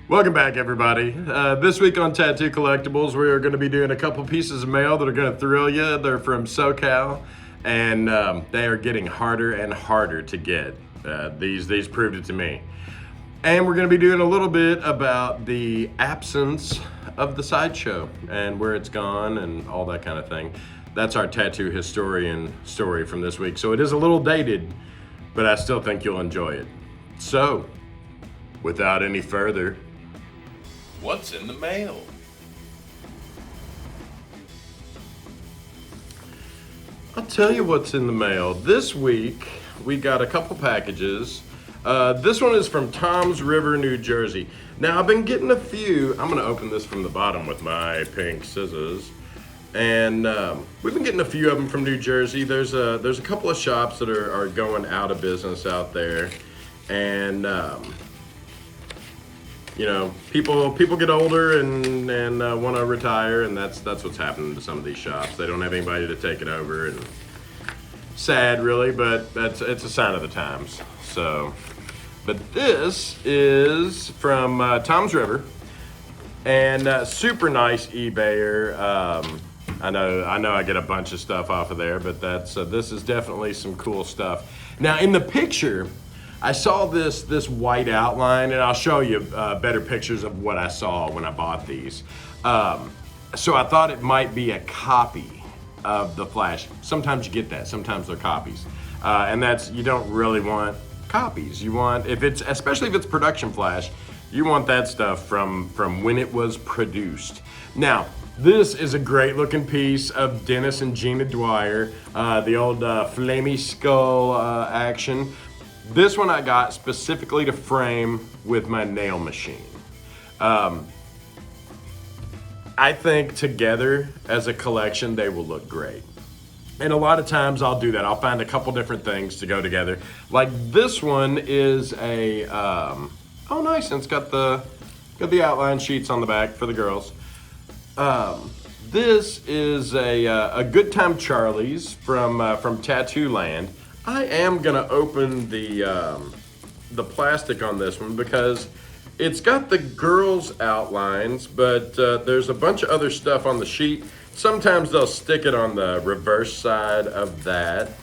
Welcome back, everybody. This week on Tattoo Collectables, we are going to be doing a couple pieces of mail that are going to thrill you. They're from SoCal, and they are getting harder and harder to get. These proved it to me. And we're going to be doing a little bit about the absence of the sideshow and where it's gone and all that kind of thing. That's our tattoo historian story from this week. So it is a little dated, but I still think you'll enjoy it. So, without any further, what's in the mail? I'll tell you what's in the mail. This week, we got a couple packages. This one is from Toms River, New Jersey. Now, I've been getting a few. I'm gonna open this from the bottom with my pink scissors. And we've been getting a few of them from New Jersey. There's a couple of shops that are going out of business out there. And you know, people get older and want to retire, and that's what's happening to some of these shops. They don't have anybody to take it over, and sad really, but it's a sign of the times. So, but this is from Toms River, and super nice eBayer. I know I get a bunch of stuff off of there, but this is definitely some cool stuff. Now in the picture, I saw this white outline, and I'll show you better pictures of what I saw when I bought these. So I thought it might be a copy of the Flash. Sometimes you get that, sometimes they're copies. And you don't really want copies. You want, especially if it's production Flash, you want that stuff from when it was produced. Now, this is a great looking piece of Dennis and Gina Dwyer, the old Flamey Skull action. This one I got specifically to frame with my nail machine. I think together as a collection, they will look great. And a lot of times I'll do that. I'll find a couple different things to go together. Like this one is a, oh nice, and it's got the outline sheets on the back for the girls. This is a Good Time Charlie's from Tattoo Land. I am gonna open the plastic on this one because it's got the girls' outlines, but there's a bunch of other stuff on the sheet. Sometimes they'll stick it on the reverse side of that.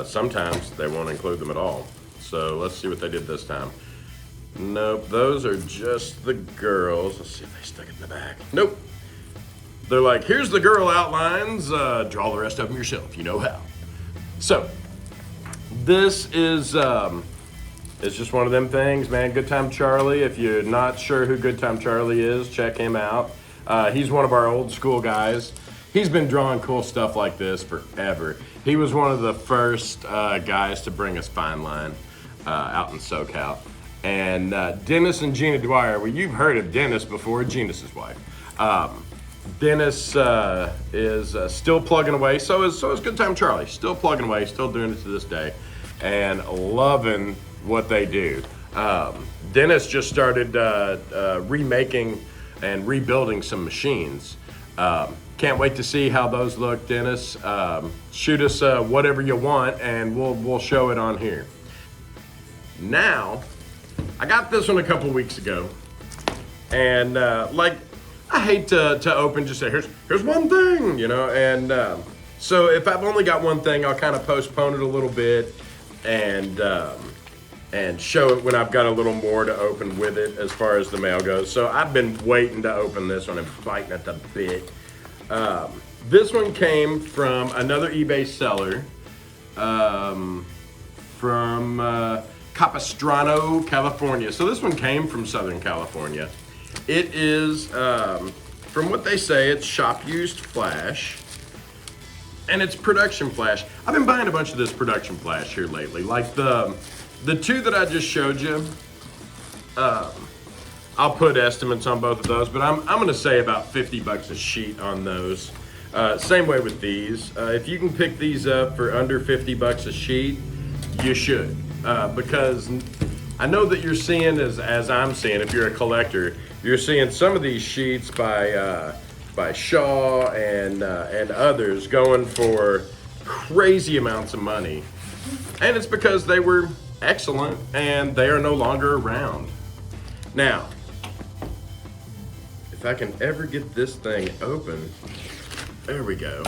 Sometimes they won't include them at all. So let's see what they did this time. Nope, those are just the girls. Let's see if they stuck it in the back. Nope. They're like, here's the girl outlines, draw the rest of them yourself, you know how. So, this is it's just one of them things, man. Good Time Charlie. If you're not sure who Good Time Charlie is, check him out. He's one of our old school guys. He's been drawing cool stuff like this forever. He was one of the first guys to bring us Fine Line out in SoCal. And Dennis and Gina Dwyer, well, you've heard of Dennis before, Gina's his wife. Dennis is still plugging away. So is Good Time Charlie. Still plugging away, still doing it to this day, and loving what they do. Dennis just started remaking and rebuilding some machines. Can't wait to see how those look, Dennis. Shoot us whatever you want, and we'll show it on here. Now, I got this one a couple weeks ago, and I hate to open, just say, here's one thing, you know, and so if I've only got one thing, I'll kind of postpone it a little bit and show it when I've got a little more to open with it as far as the mail goes. So I've been waiting to open this one and biting at the bit. This one came from another eBay seller from Capistrano, California. So this one came from Southern California. It is, from what they say, it's shop-used Flash, and it's production Flash. I've been buying a bunch of this production Flash here lately. Like the two that I just showed you, I'll put estimates on both of those, but I'm gonna say about $50 a sheet on those. Same way with these. If you can pick these up for under $50 a sheet, you should, because I know that you're seeing, as I'm seeing, if you're a collector, you're seeing some of these sheets by Shaw and others going for crazy amounts of money, and it's because they were excellent and they are no longer around. Now, if I can ever get this thing open. There we go.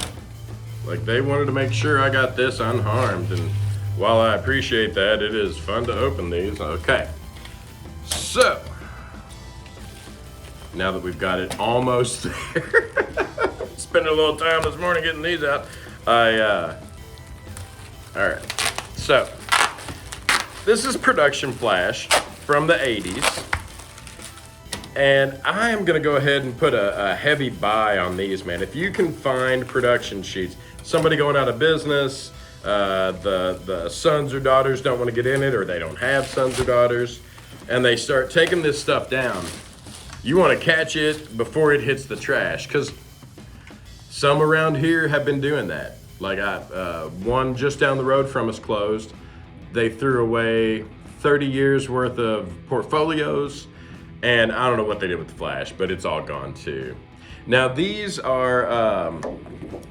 Like, they wanted to make sure I got this unharmed, and while I appreciate that, it is fun to open these. Okay, so now that we've got it almost there, spending a little time this morning getting these out. All right, so this is Production Flash from the 80s. And I am gonna go ahead and put a heavy buy on these, man. If you can find production sheets, somebody going out of business, the sons or daughters don't want to get in it, or they don't have sons or daughters, and they start taking this stuff down, you want to catch it before it hits the trash, because some around here have been doing that. Like one just down the road from us closed. They threw away 30 years worth of portfolios. And I don't know what they did with the flash, but it's all gone too. Now these are,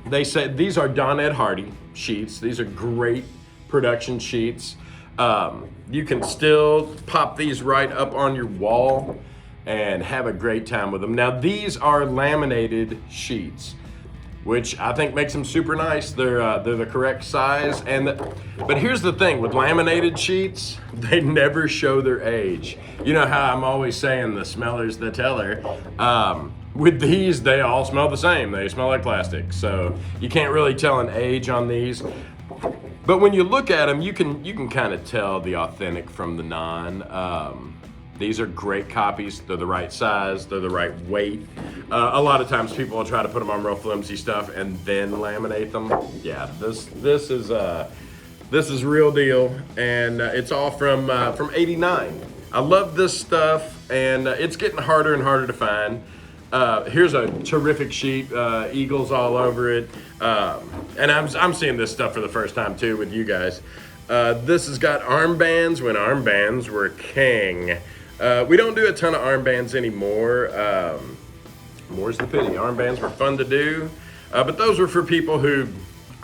they said these are Don Ed Hardy sheets. These are great production sheets. You can still pop these right up on your wall and have a great time with them. Now these are laminated sheets, which I think makes them super nice. They're the correct size. But here's the thing with laminated sheets, they never show their age. You know how I'm always saying the smeller's the teller. With these, they all smell the same. They smell like plastic. So you can't really tell an age on these. But when you look at them, you can kind of tell the authentic from the non. These are great copies. They're the right size. They're the right weight. A lot of times people will try to put them on real flimsy stuff and then laminate them. Yeah, this is real deal, and it's all from '89. I love this stuff, and it's getting harder and harder to find. Here's a terrific sheet, eagles all over it, and I'm seeing this stuff for the first time too with you guys. This has got armbands when armbands were king. We don't do a ton of armbands anymore. More's the pity. Armbands were fun to do, but those were for people who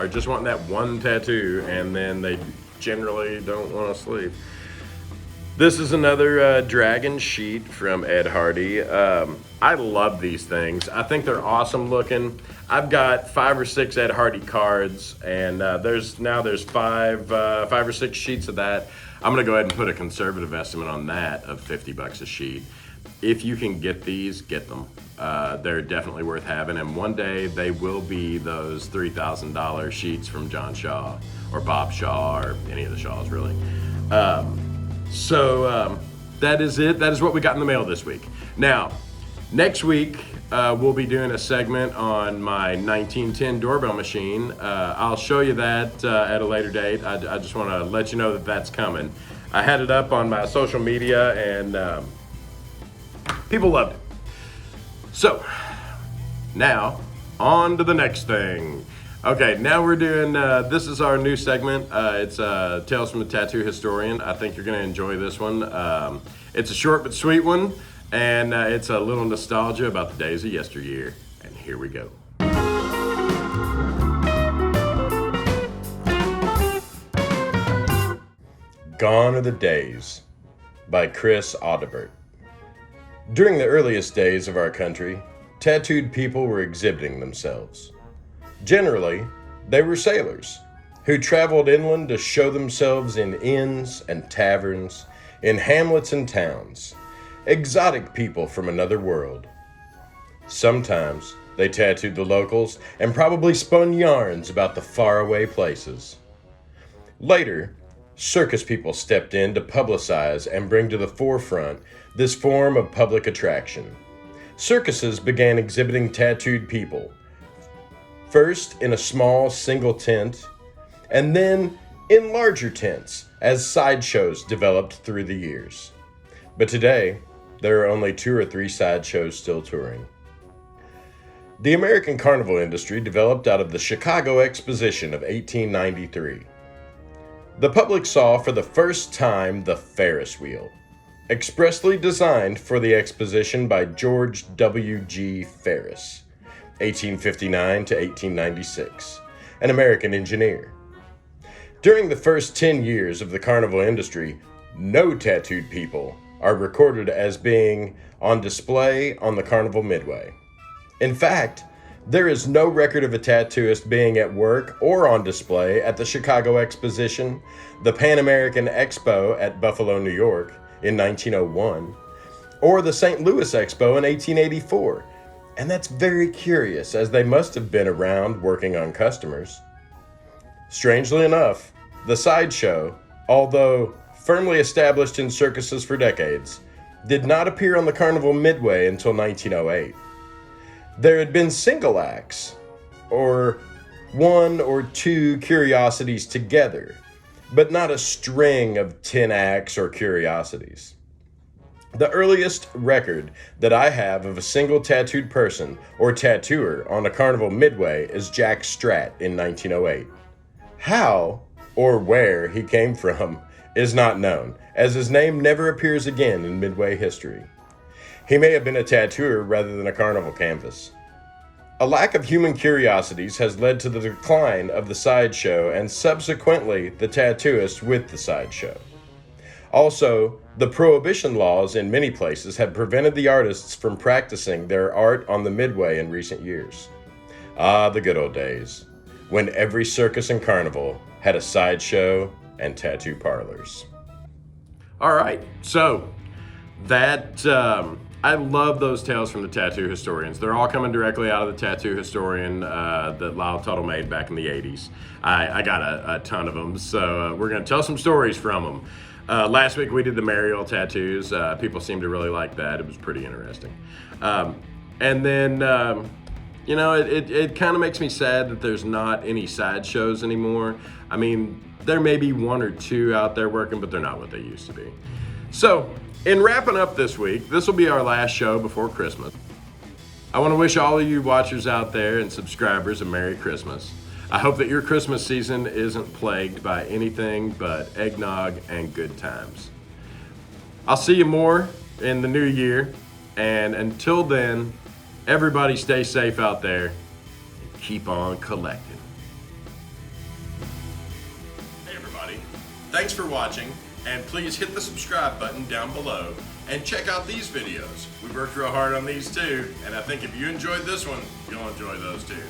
are just wanting that one tattoo, and then they generally don't want a sleeve. This is another dragon sheet from Ed Hardy. I love these things. I think they're awesome looking. I've got 5 or 6 Ed Hardy cards, and there's 5 or 6 sheets of that. I'm gonna go ahead and put a conservative estimate on that of $50 a sheet. If you can get these, get them. They're definitely worth having, and one day they will be those $3,000 sheets from John Shaw or Bob Shaw or any of the Shaws, really. So that is it. That is what we got in the mail this week. Now, next week, we'll be doing a segment on my 1910 doorbell machine. I'll show you that at a later date. I just want to let you know that that's coming. I had it up on my social media, and people loved it. So, now, on to the next thing. Okay, now we're doing, this is our new segment. It's Tales from a Tattoo Historian. I think you're gonna enjoy this one. It's a short but sweet one, and it's a little nostalgia about the days of yesteryear. And here we go. Gone Are the Days by Chris Audibert. During the earliest days of our country, tattooed people were exhibiting themselves. Generally, they were sailors who traveled inland to show themselves in inns and taverns, in hamlets and towns, exotic people from another world. Sometimes they tattooed the locals and probably spun yarns about the faraway places. Later, circus people stepped in to publicize and bring to the forefront this form of public attraction. Circuses began exhibiting tattooed people, first in a small single tent, and then in larger tents as sideshows developed through the years. But today, there are only 2 or 3 sideshows still touring. The American carnival industry developed out of the Chicago Exposition of 1893. The public saw for the first time the Ferris wheel, expressly designed for the exposition by George W.G. Ferris, 1859 to 1896, an American engineer. During the first 10 years of the carnival industry, no tattooed people are recorded as being on display on the Carnival Midway. In fact, there is no record of a tattooist being at work or on display at the Chicago Exposition, the Pan American Expo at Buffalo, New York in 1901, or the St. Louis Expo in 1884. And that's very curious, as they must have been around working on customers. Strangely enough, the sideshow, although firmly established in circuses for decades, did not appear on the Carnival Midway until 1908. There had been single acts, or one or two curiosities together, but not a string of 10 acts or curiosities. The earliest record that I have of a single tattooed person or tattooer on a Carnival Midway is Jack Stratt in 1908. How or where he came from is not known, as his name never appears again in Midway history. He may have been a tattooer rather than a carnival canvas. A lack of human curiosities has led to the decline of the sideshow and subsequently the tattooist with the sideshow. Also, the prohibition laws in many places have prevented the artists from practicing their art on the Midway in recent years. Ah, the good old days, when every circus and carnival had a sideshow and tattoo parlors. All right, so that I love those tales from the tattoo historians. They're all coming directly out of the tattoo historian that Lyle Tuttle made back in the 80s. I got a ton of them, so we're going to tell some stories from them. Last week we did the Mariel tattoos. People seemed to really like that. It was pretty interesting. And then, it kind of makes me sad that there's not any sideshows anymore. I mean, there may be one or two out there working, but they're not what they used to be. So, in wrapping up this week, this will be our last show before Christmas. I want to wish all of you watchers out there and subscribers a Merry Christmas. I hope that your Christmas season isn't plagued by anything but eggnog and good times. I'll see you more in the new year, and until then, everybody stay safe out there and keep on collecting. Hey everybody, thanks for watching, and please hit the subscribe button down below and check out these videos. We worked real hard on these too, and I think if you enjoyed this one, you'll enjoy those too.